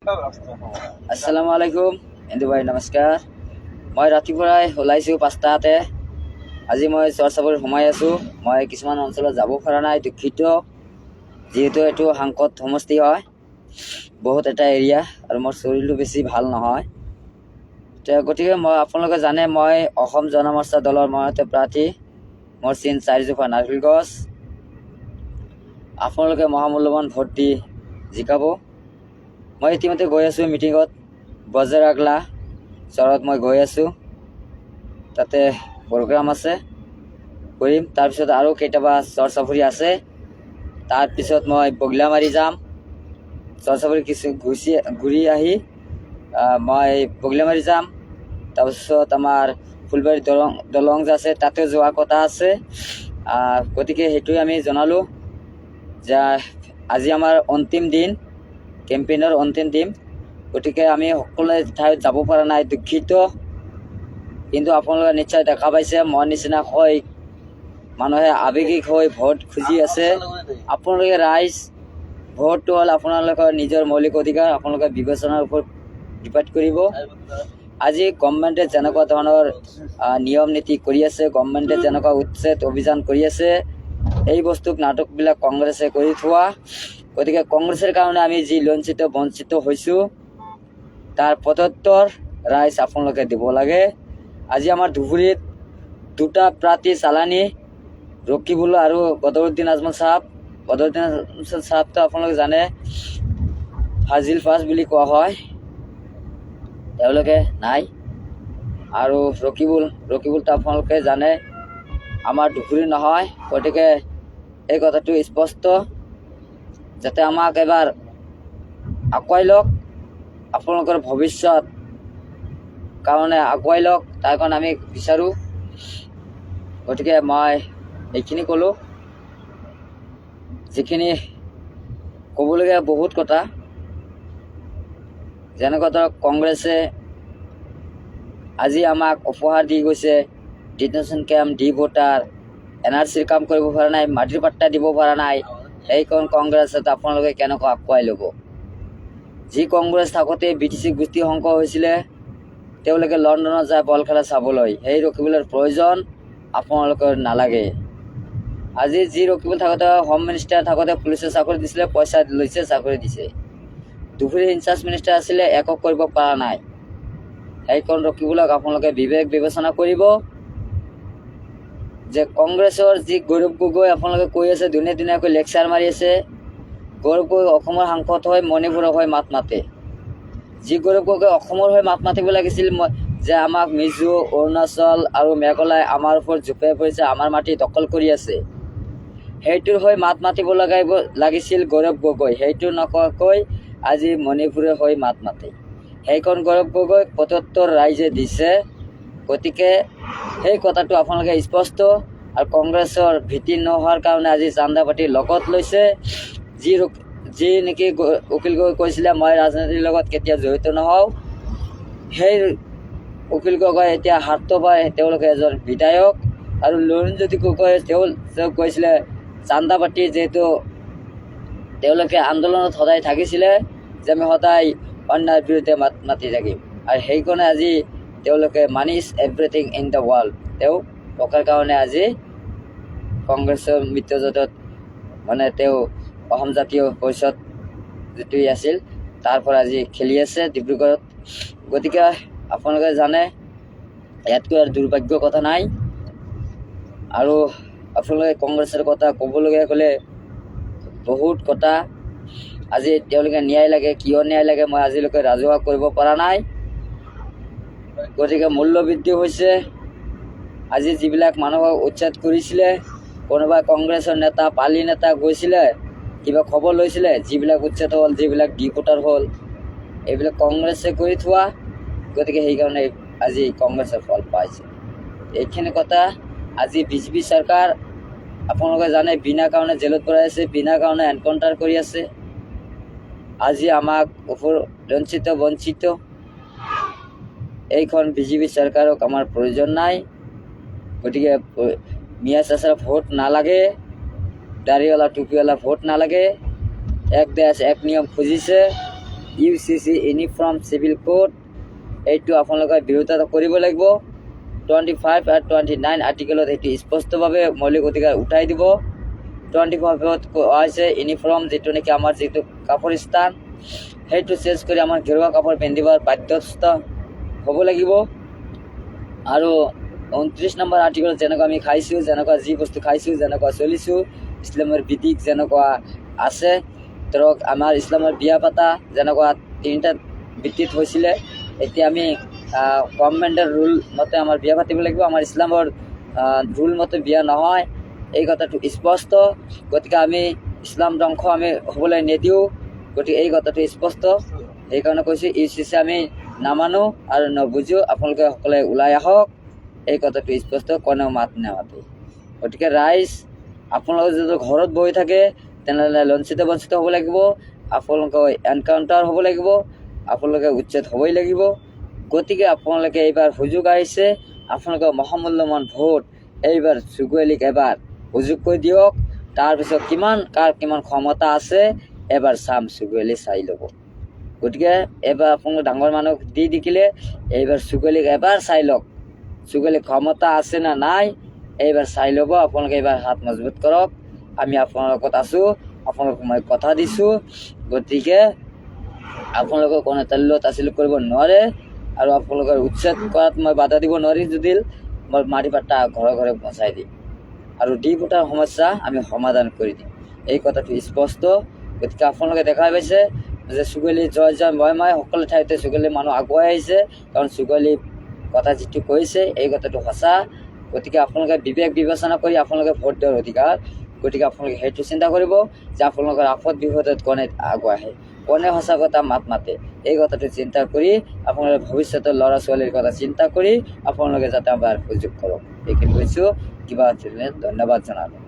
আসসালামু আলাইকুম ইন্দু ভাই, নমস্কাৰ। মই ৰাতিপুৱাই ওলাইছোঁ 5টাতে। আজি মই চৰচাপৰিত সোমাই আছোঁ। মই কিছুমান অঞ্চলত যাব পৰা নাই, দুখিত, যিহেতু এইটো সাংকত সমষ্টি হয়, বহুত এটা এৰিয়া, আৰু মোৰ শৰীৰটো বেছি ভাল নহয়। গতিকে আপোনালোকে জানে মই অসম জনমৰ্চা দলৰ মনোনীত প্ৰাৰ্থী। মোৰ চিন 4জোপা নাৰিকল গছ। আপোনালোকে মহামূল্যৱান ভোট দি জিকাব। মই ইতিমধ্যে গৈ আছোঁ মিটিঙত, বজাৰগলা চৰত মই গৈ আছোঁ। তাতে প্ৰগ্ৰাম আছে, কৰিম। তাৰপিছত আৰু কেইটাবা চৰচাপৰি আছে। তাৰপিছত মই বগলামাৰি যাম। চৰচাপৰি কিছু ঘূৰি আহি মই বগলামাৰি যাম। তাৰপিছত আমাৰ ফুলবাৰী দলং যে আছে, তাতে যোৱাৰ কথা আছে। গতিকে সেইটোৱে আমি জনালোঁ যে আজি আমাৰ অন্তিম দিন, কেম্পেইনৰ অন্তিম দিন। গতিকে আমি সকলোৱে ঠাইত যাব পৰা নাই, দুখিত। কিন্তু আপোনালোকে নিশ্চয় দেখা পাইছে, মোৰ নিচিনা হৈ মানুহে আৱেগিক হৈ ভোট খুজি আছে। আপোনালোকে ৰাইজ, ভোটটো হ'ল আপোনালোকৰ নিজৰ মৌলিক অধিকাৰ, আপোনালোকে বিবেচনাৰ ওপৰত ডিপেণ্ড কৰিব। আজি গভৰ্ণমেণ্টে যেনেকুৱা ধৰণৰ নিয়ম নীতি কৰি আছে, গভৰ্ণমেণ্টে যেনেকুৱা উচ্ছেদ অভিযান কৰি আছে, এই বস্তুক নাটকবিলাক কংগ্ৰেছে কৰি থোৱা। গতিকে কংগ্ৰেছৰ কাৰণে আমি যি লঞ্চিত বঞ্চিত হৈছোঁ, তাৰ পদত্তৰ ৰাইজ আপোনালোকে দিব লাগে। আজি আমাৰ ধুবুৰীত দুটা প্ৰাৰ্থী চালানী, ৰকিবুল্লা আৰু বদৰুদ্দিন আজমল চাহাব। বদৰুদ্দিন আজমল চাহাবটো আপোনালোকে জানে ফাজিল ফাজ বুলি কোৱা হয়, তেওঁলোকে নাই। আৰু ৰকিবুলটো আপোনালোকে জানে আমাৰ ধুবুৰী নহয়। গতিকে এই কথাটো স্পষ্ট, যাতে আমাক এবাৰ আগুৱাই লওক, আপোনালোকৰ ভৱিষ্যত কাৰণে আগুৱাই লওক, তাৰ কাৰণে আমি বিচাৰোঁ। গতিকে মই এইখিনি ক'লোঁ। যিখিনি ক'বলগীয়া বহুত কথা, যেনেকুৱা ধৰক কংগ্ৰেছে আজি আমাক উপহাৰ দি গৈছে, ডিটেনশ্যন কেম্প, ডি ভোটাৰ, NRCৰ কাম কৰিব পৰা নাই, মাটিৰ পাট্টা দিব পৰা নাই। এইখন কংগ্ৰেছত আপোনালোকে কেনেকৈ আগুৱাই ল'ব? যি কংগ্ৰেছ থাকোঁতে BTC গোষ্ঠী ধ্বংস হৈছিলে, তেওঁলোকে লণ্ডনত যায় বল খেলা চাবলৈ। সেই ৰকিবুলৰ প্ৰয়োজন আপোনালোকৰ নালাগে। আজি যি ৰকিবুল থাকোঁতে, হোম মিনিষ্টাৰ থাকোঁতে পুলিচে চাকৰি দিছিলে, পইচা লৈছে, চাকৰি দিছে। ধুবুৰীৰ ইনচাৰ্জ মিনিষ্টাৰ আছিলে, একো কৰিব পৰা নাই। সেইখন ৰকিবুলক আপোনালোকে বিবেক বিবেচনা কৰিব। যে কংগ্ৰেছৰ যি গৌৰৱ গগৈ আপোনালোকে কৈ আছে, ধুনীয়াকৈ লেকচাৰ মাৰি আছে। গৌৰৱ গগৈ অসমৰ সাংসদ হৈ মণিপুৰৰ হৈ মাত মাতে। যি গৌৰৱ গগৈ অসমৰ হৈ মাত মাতিব লাগিছিল, যে আমাক মিজো, অৰুণাচল আৰু মেঘালয় আমাৰ ওপৰত জোপে পৰিছে, আমাৰ মাটি দখল কৰি আছে, সেইটোৰ হৈ মাত মাতিব লাগিছিল গৌৰৱ গগৈ। সেইটো নকৰাকৈ আজি মণিপুৰৰ হৈ মাত মাতে। সেইখন গৌৰৱ গগৈক পঁয়ত্তৰ ৰাইজে দিছে। গতিকে সেই কথাটো আপোনালোকে স্পষ্ট। আৰু কংগ্ৰেছৰ ভীতি নোহোৱাৰ কাৰণে আজি চান্দা পাতি লগত লৈছে। যি নেকি উকিল গগৈ কৈছিলে মই ৰাজনীতিৰ লগত কেতিয়া জড়িত নহওঁ, সেই উকিল গগৈ এতিয়া হাত পায়, তেওঁলোকে এজন বিধায়ক। আৰু লুৰিণজ্যোতি গগৈ তেওঁ কৈছিলে চান্দা পাতি, যিহেতু তেওঁলোকে আন্দোলনত সদায় থাকিছিলে, যে আমি সদায় অন্যায়ৰ বিৰুদ্ধে মাত মাতি থাকিম। আৰু সেইকাৰণে আজি তেওঁলোকে মানিজ এভৰিথিং ইন দ্য ৱৰ্ল্ড, তেওঁ টকাৰ কাৰণে আজি কংগ্ৰেছৰ মিত্ৰজোঁটত তেওঁ অসম জাতীয় পৰিষদ যিটো আছিল, তাৰ পৰা আজি খেলি আছে ডিব্ৰুগড়ত। গতিকে আপোনালোকে জানে, ইয়াতকৈ আৰু দুৰ্ভাগ্যৰ কথা নাই। আৰু আপোনালোকে কংগ্ৰেছৰ কথা ক'বলগীয়া ক'লে বহুত কথা। আজি তেওঁলোকে ন্যায় লাগে, কিয় ন্যায় লাগে মই আজিলৈকে ৰাজহুৱা কৰিব পৰা নাই। গতিকে মূল্যবৃদ্ধি হৈছে। আজি যিবিলাক মানুহক উচ্ছেদ কৰিছিলে, কোনোবা কংগ্ৰেছৰ নেতা, পালি নেতা গৈছিলে, কিবা খবৰ লৈছিলে, যিবিলাক উচ্ছেদ হ'ল, যিবিলাক ডিপোটাৰ হ'ল, এইবিলাক কংগ্ৰেছে কৰি থোৱা। গতিকে সেইকাৰণে আজি কংগ্ৰেছৰ ফল পাইছে। এইখিনি কথা। আজি বিজেপি চৰকাৰ আপোনালোকে জানে বিনা কাৰণে জেলত ভৰাই আছে, বিনা কাৰণে এনকাউণ্টাৰ কৰি আছে। আজি আমাক লঞ্চিত বঞ্চিত। এইখন বিজেপি চৰকাৰক আমাৰ প্ৰয়োজন নাই। গতিকে মিয়া চাচাৰ ভোট নালাগে, দাড়িৱালা টুপিৱালা ভোট নালাগে। এক দেশ এক নিয়ম খুজিছে, UCC ইউনিফৰ্ম চিভিল কোড এইটো আপোনালোকে বিৰোধিতা কৰিব লাগিব। 25 আৰু 29 আৰ্টিকেলত সেইটো স্পষ্টভাৱে মৌলিক অধিকাৰ উঠাই দিব। 25ত কোৱা হৈছে ইউনিফৰ্ম যিটো নেকি আমাৰ যিটো কাপোৰ স্থান সেইটো চেঞ্জ কৰি আমাৰ ঘৰুৱা কাপোৰ পিন্ধিবৰ বাধ্যস্থ হ'ব লাগিব। আৰু 29 নম্বৰ আৰ্টিকেলত যেনেকুৱা আমি খাইছোঁ, যেনেকুৱা যি বস্তু খাইছোঁ, যেনেকুৱা চলিছোঁ, ইছলামৰ বিধিক যেনেকুৱা আছে, ধৰক আমাৰ ইছলামৰ বিয়া পাতা যেনেকুৱা 3টা ভিত্তিত হৈছিলে, এতিয়া আমি গভৰ্ণমেণ্টৰ ৰুল মতে আমাৰ বিয়া পাতিব লাগিব। আমাৰ ইছলামৰ ৰুল মতে বিয়া নহয়, এই কথাটো স্পষ্ট। গতিকে আমি ইছলাম ধ্বংস আমি হ'বলৈ নিদিওঁ। গতিকে এই কথাটো স্পষ্ট। সেইকাৰণে কৈছোঁ UCC আমি নামানো আৰু নুবুজো। আপোনালোকে সকলোৱে ওলাই আহক, এই কথাটো স্পষ্ট, কোনেও মাত নামাতে। গতিকে ৰাইজ আপোনালোকে যদি ঘৰত বহি থাকে তেনেহ'লে লঞ্চিত বঞ্চিত হ'ব লাগিব। আপোনালোকৰ এনকাউণ্টাৰ হ'ব লাগিব, আপোনালোকে উচ্ছেদ হ'বই লাগিব। গতিকে আপোনালোকে এইবাৰ সুযোগ আহিছে, আপোনালোকৰ মহামূল্যৱান ভোট এইবাৰ চুকুৱেলিক এবাৰ সুযোগ কৰি দিয়ক। তাৰপিছত কাৰ কিমান ক্ষমতা আছে এবাৰ চাম, চুকুৱেলি চাই ল'ব। গতিকে এবাৰ আপোনালোকে ডাঙৰ মানুহক দি দেখিলে, এইবাৰ চুকুৱেলিক এবাৰ চাই লওক, চুকুৱেলি ক্ষমতা আছে না নাই এইবাৰ চাই ল'ব। আপোনালোকে এইবাৰ হাত মজবুত কৰক। আমি আপোনাৰ লগত আছোঁ, আপোনালোকক মই কথা দিছোঁ। গতিকে আপোনালোকে কোনো তাল্লত আছিল কৰিব নোৱাৰে আৰু আপোনালোকৰ উচ্ছেদ কৰাত মই বাধা দিব নোৱাৰিম। যদি মই মাৰি পাতা ঘৰে ঘৰে পਹੁঁচাই দিম আৰু ডিপোটাৰ সমস্যা আমি সমাধান কৰি দিম, এই কথাটো স্পষ্ট। গতিকে আপোনালোকে দেখাই পাইছে যে চুকুৱেলি জয় জয় মই সকলো ঠাইতে চুকুৱেলি মানুহ আগুৱাই আহিছে, কাৰণ চুকুৱেলি কথা যিটো কৈছে এই কথাটো সঁচা। গতিকে আপোনালোকে বিবেক বিবেচনা কৰি আপোনালোকে ভোট দিয়াৰ অধিকাৰ। গতিকে আপোনালোকে সেইটো চিন্তা কৰিব যে আপোনালোকৰ আপদ বিপদত কোনে আগুৱাই আহে, কোনে সঁচা কথা মাত মাতে, এই কথাটো চিন্তা কৰি আপোনালোকে ভৱিষ্যতৰ ল'ৰা ছোৱালীৰ কথা চিন্তা কৰি আপোনালোকে যাতে আমাৰ সুযোগ কৰক। এইখিনি কৈছোঁ, কিবা ধন্যবাদ জনালোঁ।